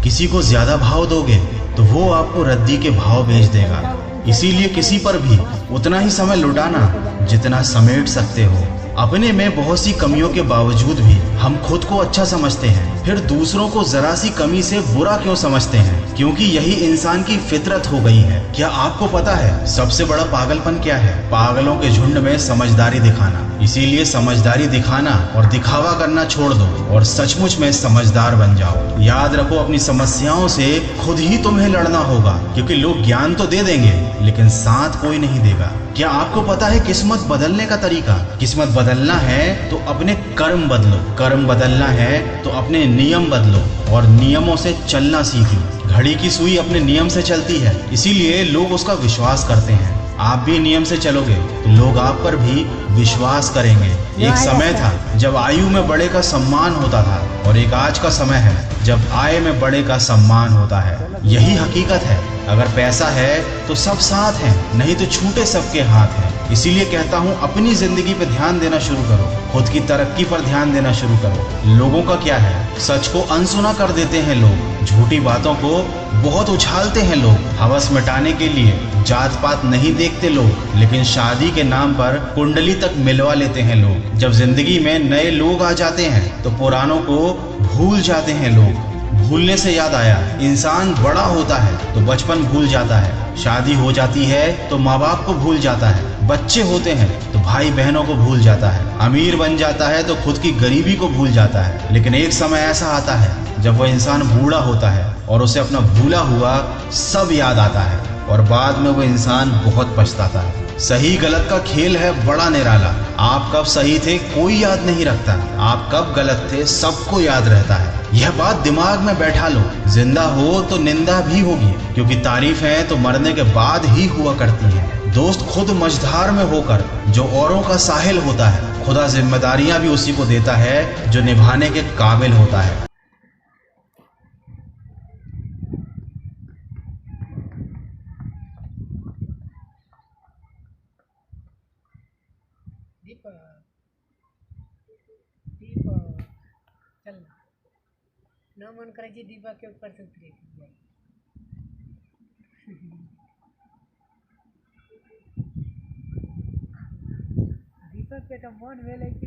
किसी को ज्यादा भाव दोगे तो वो आपको रद्दी के भाव बेच देगा। इसीलिए किसी पर भी उतना ही समय लुटाना जितना समेट सकते हो। अपने में बहुत सी कमियों के बावजूद भी हम खुद को अच्छा समझते हैं, फिर दूसरों को जरा सी कमी से बुरा क्यों समझते हैं? क्योंकि यही इंसान की फितरत हो गई है। क्या आपको पता है सबसे बड़ा पागलपन क्या है? पागलों के झुंड में समझदारी दिखाना। इसीलिए समझदारी दिखाना और दिखावा करना छोड़ दो और सचमुच में समझदार बन जाओ। याद रखो, अपनी समस्याओं से खुद ही तुम्हें लड़ना होगा, क्योंकि लोग ज्ञान तो दे देंगे लेकिन साथ कोई नहीं देगा। क्या आपको पता है किस्मत बदलने का तरीका? किस्मत बदलना है तो अपने कर्म बदलो, कर्म बदलना है तो अपने नियम बदलो और नियमों से चलना सीख लो। घड़ी की सुई अपने नियम से चलती है, इसीलिए लोग उसका विश्वास करते हैं। आप भी नियम से चलोगे तो लोग आप पर भी विश्वास करेंगे। एक समय था जब आयु में बड़े का सम्मान होता था और एक आज का समय है जब आय में बड़े का सम्मान होता है। यही हकीकत है। अगर पैसा है तो सब साथ हैं, नहीं तो छूटे सबके हाथ हैं। इसीलिए कहता हूँ, अपनी जिंदगी पे ध्यान देना शुरू करो, खुद की तरक्की पर ध्यान देना शुरू करो। लोगों का क्या है, सच को अनसुना कर देते हैं लोग, झूठी बातों को बहुत उछालते हैं लोग। हवस मिटाने के लिए जात पात नहीं देखते लोग, लेकिन शादी के नाम पर कुंडली तक मिलवा लेते हैं लोग। जब जिंदगी में नए लोग आ जाते हैं तो पुरानों को भूल जाते हैं लोग। भूलने से याद आया, इंसान बड़ा होता है तो बचपन भूल जाता है, शादी हो जाती है तो माँ बाप को भूल जाता है, बच्चे होते हैं तो भाई बहनों को भूल जाता है, अमीर बन जाता है तो खुद की गरीबी को भूल जाता है। लेकिन एक समय ऐसा आता है जब वो इंसान बूढ़ा होता है और उसे अपना भूला हुआ सब याद आता है और बाद में वो इंसान बहुत पछताता है। सही गलत का खेल है बड़ा निराला। आप कब सही थे कोई याद नहीं रखता, आप कब गलत थे सबको याद रहता है। यह बात दिमाग में बैठा लो, जिंदा हो तो निंदा भी होगी, क्योंकि तारीफें तो मरने के बाद ही हुआ करती हैं। दोस्त खुद मझधार में होकर जो औरों का साहिल होता है, खुदा जिम्मेदारियां भी उसी को देता है जो निभाने के काबिल होता है। दीपक दीपक चल ना, मन करायची दीपक के ऊपर से उतरी दीपक के तो मन भेल कि